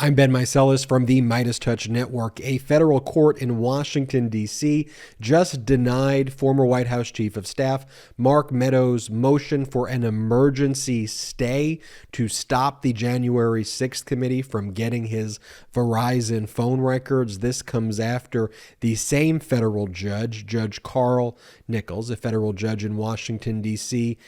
I'm Ben Meiselas from the MeidasTouch Network. A federal court in Washington, D.C. just denied former White House Chief of Staff Mark Meadows' motion for an emergency stay to stop the January 6th committee from getting his Verizon phone records. This comes after the same federal judge, Judge Carl Nichols, a federal judge in Washington, D.C.,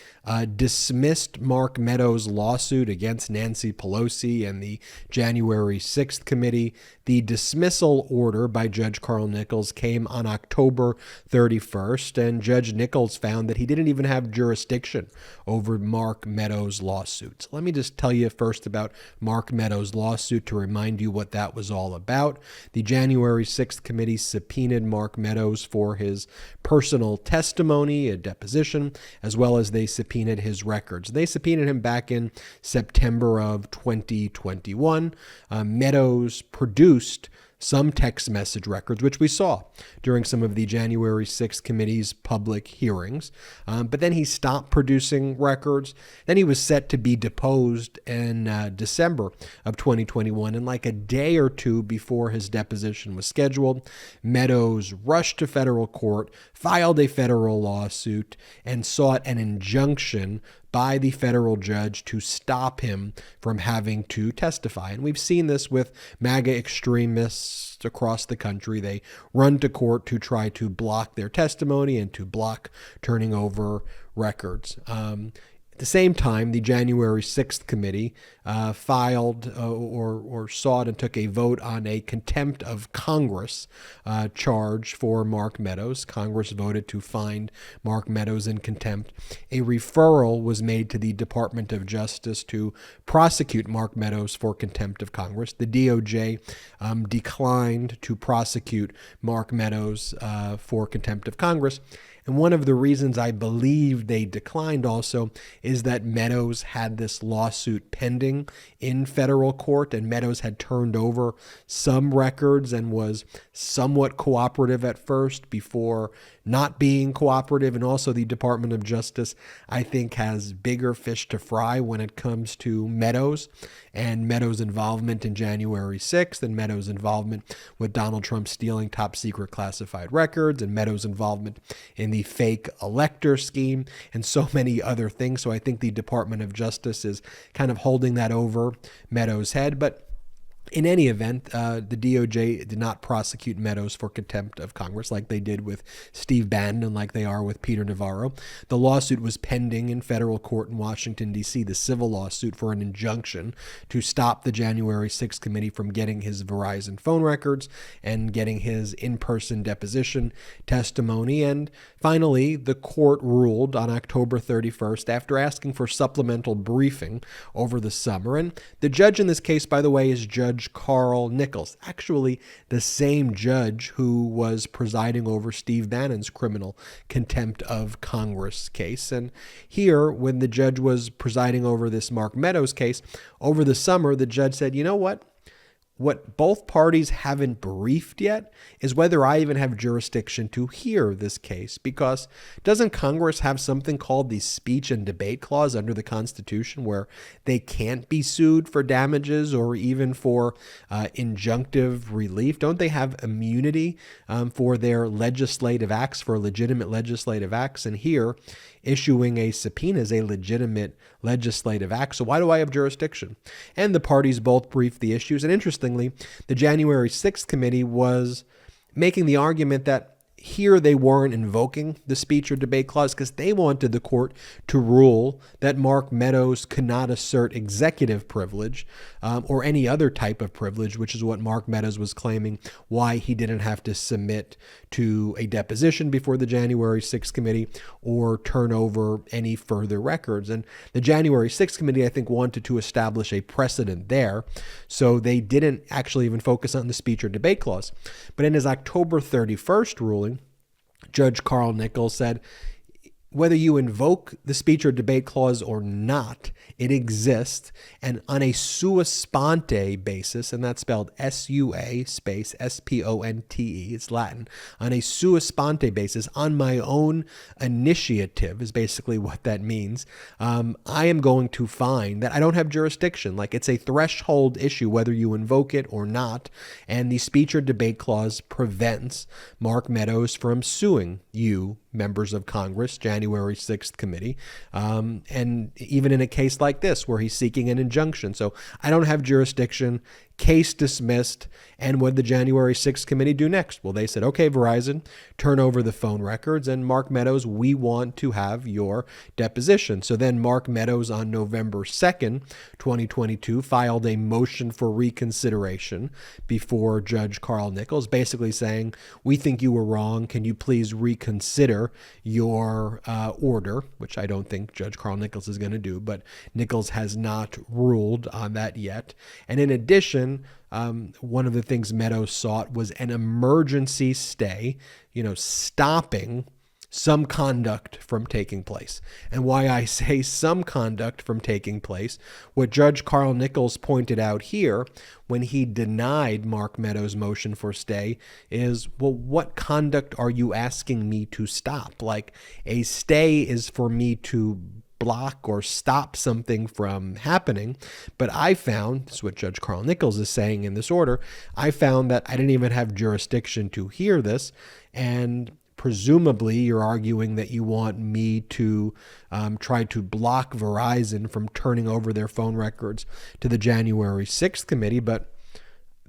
dismissed Mark Meadows' lawsuit against Nancy Pelosi and the January 6th committee. The dismissal order by Judge Carl Nichols came on October 31st, and Judge Nichols found that he didn't even have jurisdiction over Mark Meadows' lawsuit. So let me just tell you first about Mark Meadows' lawsuit to remind you what that was all about. The January 6th committee subpoenaed Mark Meadows for his personal testimony, a deposition, as well as they subpoenaed his records. They subpoenaed him back in September of 2021. Meadows produced some text message records, which we saw during some of the January 6th committee's public hearings. But then he stopped producing records. Then he was set to be deposed in December of 2021. And like a day or two before his deposition was scheduled, Meadows rushed to federal court, filed a federal lawsuit, and sought an injunction by the federal judge to stop him from having to testify. And we've seen this with MAGA extremists across the country. They run to court to try to block their testimony and to block turning over records. At the same time, the January 6th committee filed or sought and took a vote on a contempt of Congress charge for Mark Meadows. Congress voted to find Mark Meadows in contempt. A referral was made to the Department of Justice to prosecute Mark Meadows for contempt of Congress. The DOJ declined to prosecute Mark Meadows for contempt of Congress. And one of the reasons I believe they declined also is that Meadows had this lawsuit pending in federal court, and Meadows had turned over some records and was somewhat cooperative at first before not being cooperative. And also the Department of Justice, I think, has bigger fish to fry when it comes to Meadows and Meadows' involvement in January 6th and Meadows' involvement with Donald Trump stealing top secret classified records and Meadows' involvement in the fake elector scheme and so many other things. So I think the Department of Justice is kind of holding that over Meadows' head. But in any event, the DOJ did not prosecute Meadows for contempt of Congress like they did with Steve Bannon and like they are with Peter Navarro. The lawsuit was pending in federal court in Washington, D.C., the civil lawsuit for an injunction to stop the January 6th committee from getting his Verizon phone records and getting his in-person deposition testimony. And finally, the court ruled on October 31st after asking for supplemental briefing over the summer. And the judge in this case, by the way, is Judge Carl Nichols, actually the same judge who was presiding over Steve Bannon's criminal contempt of Congress case. And here, when the judge was presiding over this Mark Meadows case, over the summer, the judge said, you know what? What both parties haven't briefed yet is whether I even have jurisdiction to hear this case, because doesn't Congress have something called the speech and debate clause under the Constitution where they can't be sued for damages or even for injunctive relief? Don't they have immunity for their legislative acts, for legitimate legislative acts? And here, issuing a subpoena is a legitimate legislative act. So why do I have jurisdiction? And the parties both briefed the issues. And interestingly, the January 6th committee was making the argument that here they weren't invoking the speech or debate clause because they wanted the court to rule that Mark Meadows could not assert executive privilege or any other type of privilege, which is what Mark Meadows was claiming why he didn't have to submit to a deposition before the January 6th committee or turn over any further records. And the January 6th committee, I think, wanted to establish a precedent there. So they didn't actually even focus on the speech or debate clause. But in his October 31st ruling, Judge Carl Nichols said, whether you invoke the speech or debate clause or not, it exists. And on a sua sponte basis, and that's spelled S-U-A space S-P-O-N-T-E, it's Latin, on a sua sponte basis, on my own initiative is basically what that means, I am going to find that I don't have jurisdiction. Like, it's a threshold issue whether you invoke it or not, and the speech or debate clause prevents Mark Meadows from suing you, members of Congress, January 6th committee, and even in a case like this where he's seeking an injunction. So I don't have jurisdiction, case dismissed. And what did the January 6th committee do next? Well, they said, okay, Verizon, turn over the phone records, and Mark Meadows, we want to have your deposition. So then Mark Meadows on November 2nd, 2022, filed a motion for reconsideration before Judge Carl Nichols, basically saying, we think you were wrong. Can you please reconsider your order, which I don't think Judge Carl Nichols is going to do, but Nichols has not ruled on that yet. And in addition, one of the things Meadows sought was an emergency stay, stopping some conduct from taking place. And why I say some conduct from taking place, what Judge Carl Nichols pointed out here when he denied Mark Meadows' motion for stay is, well, what conduct are you asking me to stop? Like, a stay is for me to block or stop something from happening. But I found, this is what Judge Carl Nichols is saying in this order, I found that I didn't even have jurisdiction to hear this. And presumably you're arguing that you want me to try to block Verizon from turning over their phone records to the January 6th committee. But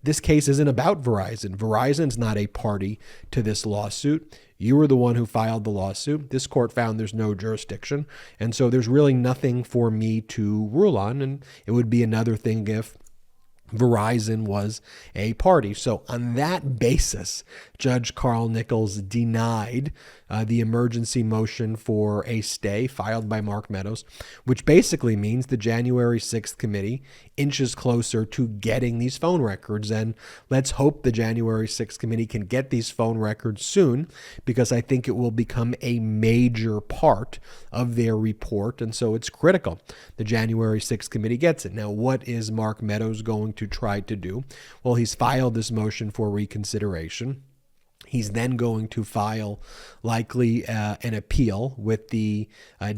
this case isn't about Verizon. Verizon's not a party to this lawsuit. You were the one who filed the lawsuit. This court found there's no jurisdiction. And so there's really nothing for me to rule on. And it would be another thing if Verizon was a party. So on that basis, Judge Carl Nichols denied the emergency motion for a stay filed by Mark Meadows, which basically means the January 6th committee inches closer to getting these phone records. And let's hope the January 6th committee can get these phone records soon, because I think it will become a major part of their report. And so it's critical the January 6th committee gets it. Now, what is Mark Meadows going to try to do? Well, he's filed this motion for reconsideration. He's then going to file likely an appeal with the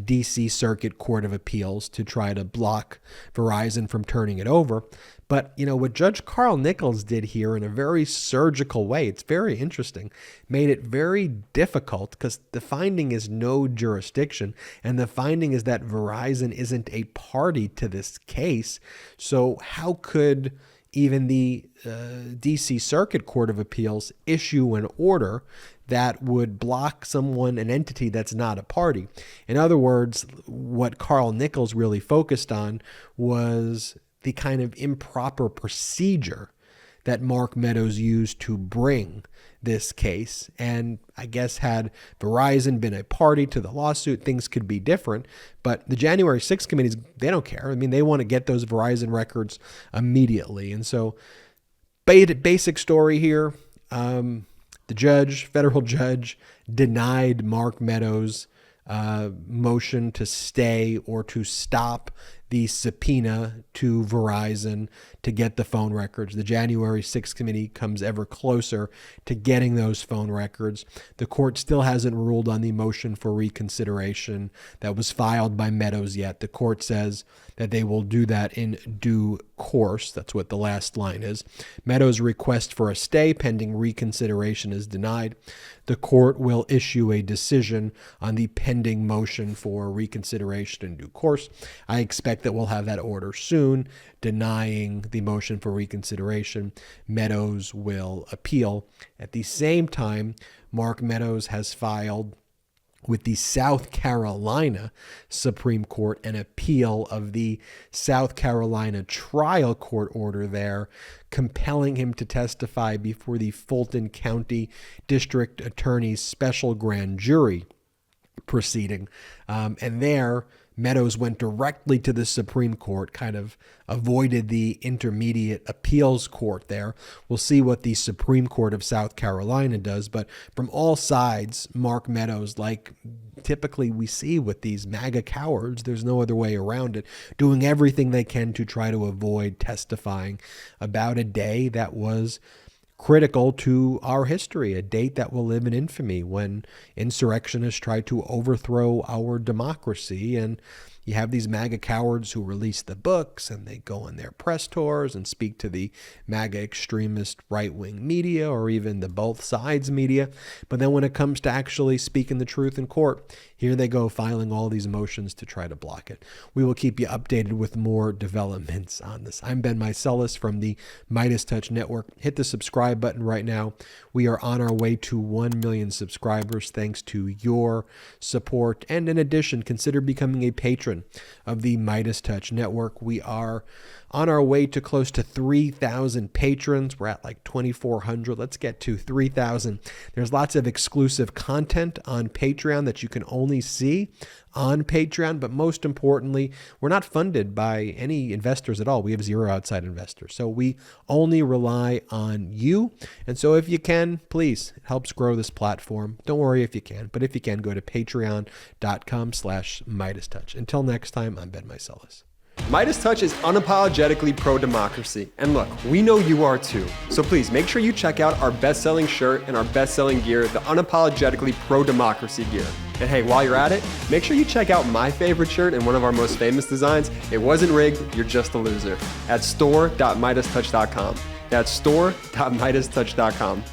D.C. Circuit Court of Appeals to try to block Verizon from turning it over. But, what Judge Carl Nichols did here in a very surgical way, it's very interesting, made it very difficult because the finding is no jurisdiction. And the finding is that Verizon isn't a party to this case. So how could even the D.C. Circuit Court of Appeals issue an order that would block someone, an entity that's not a party? In other words, what Carl Nichols really focused on was the kind of improper procedure that Mark Meadows used to bring this case. And I guess had Verizon been a party to the lawsuit, things could be different. But the January 6th committees, they don't care. I mean, they want to get those Verizon records immediately. And so basic story here, the federal judge, denied Mark Meadows' motion to stay or to stop the subpoena to Verizon to get the phone records. The January 6th committee comes ever closer to getting those phone records. The court still hasn't ruled on the motion for reconsideration that was filed by Meadows yet. The court says that they will do that in due course. That's what the last line is. Meadows' request for a stay pending reconsideration is denied. The court will issue a decision on the pending motion for reconsideration in due course. I expect that we'll have that order soon, denying the motion for reconsideration. Meadows will appeal. At the same time, Mark Meadows has filed with the South Carolina Supreme Court an appeal of the South Carolina trial court order there, compelling him to testify before the Fulton County District Attorney's special grand jury proceeding. And there, Meadows went directly to the Supreme Court, kind of avoided the intermediate appeals court there. We'll see what the Supreme Court of South Carolina does, but from all sides, Mark Meadows, like typically we see with these MAGA cowards. There's no other way around it, doing everything they can to try to avoid testifying about a day that was critical to our history, a date that will live in infamy when insurrectionists tried to overthrow our democracy. And you have these MAGA cowards who release the books and they go on their press tours and speak to the MAGA extremist right-wing media or even the both sides media. But then when it comes to actually speaking the truth in court, here they go filing all these motions to try to block it. We will keep you updated with more developments on this. I'm Ben Meiselas from the MeidasTouch Network. Hit the subscribe button right now. We are on our way to 1 million subscribers thanks to your support. And in addition, consider becoming a patron of the MeidasTouch Network. We are on our way to close to 3,000 patrons. We're at like 2,400. Let's get to 3,000. There's lots of exclusive content on Patreon that you can only see on Patreon. But most importantly, we're not funded by any investors at all. We have zero outside investors. So we only rely on you. And so if you can, please, it helps grow this platform. Don't worry if you can, but if you can, go to patreon.com/MeidasTouch. Until next time, I'm Ben Meiselas. MeidasTouch is unapologetically pro-democracy. And look, we know you are too. So please make sure you check out our best-selling shirt and our best-selling gear, the unapologetically pro-democracy gear. And hey, while you're at it, make sure you check out my favorite shirt and one of our most famous designs. It wasn't rigged, you're just a loser. At store.meidastouch.com. That's store.meidastouch.com.